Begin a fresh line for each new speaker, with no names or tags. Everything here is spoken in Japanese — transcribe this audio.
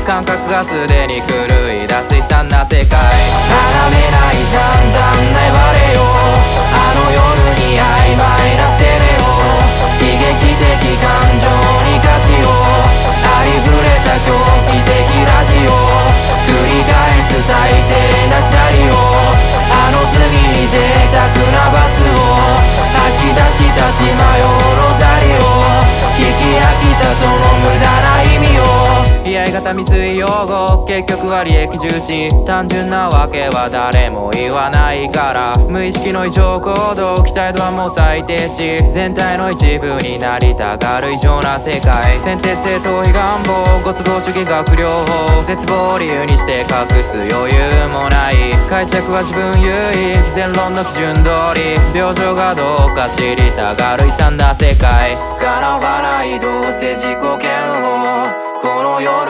感覚がすでに狂い出す悲惨な世界。離れない散々粘れよ、あの夜に曖昧なステレオ。悲劇的感情に勝ちを、ありふれた狂気的ラジオ。繰り返す最低なシナリオ、あの次に贅沢な罰を吐き出した血迷うロザリオ。聞き飽きたその無駄な意味を。居合型未遂用語、結局は利益重視。単純なわけは誰も言わないから、無意識の異常行動、期待度はもう最低値。全体の一部になりたがる異常な世界。先天性逃避願望、ご都合主義学療法、絶望を理由にして隠す余裕もない。解釈は自分優位、偽善論の基準通り。病状がどうか知りたがる悲惨な世界。叶わないどうせ自己嫌悪、この夜に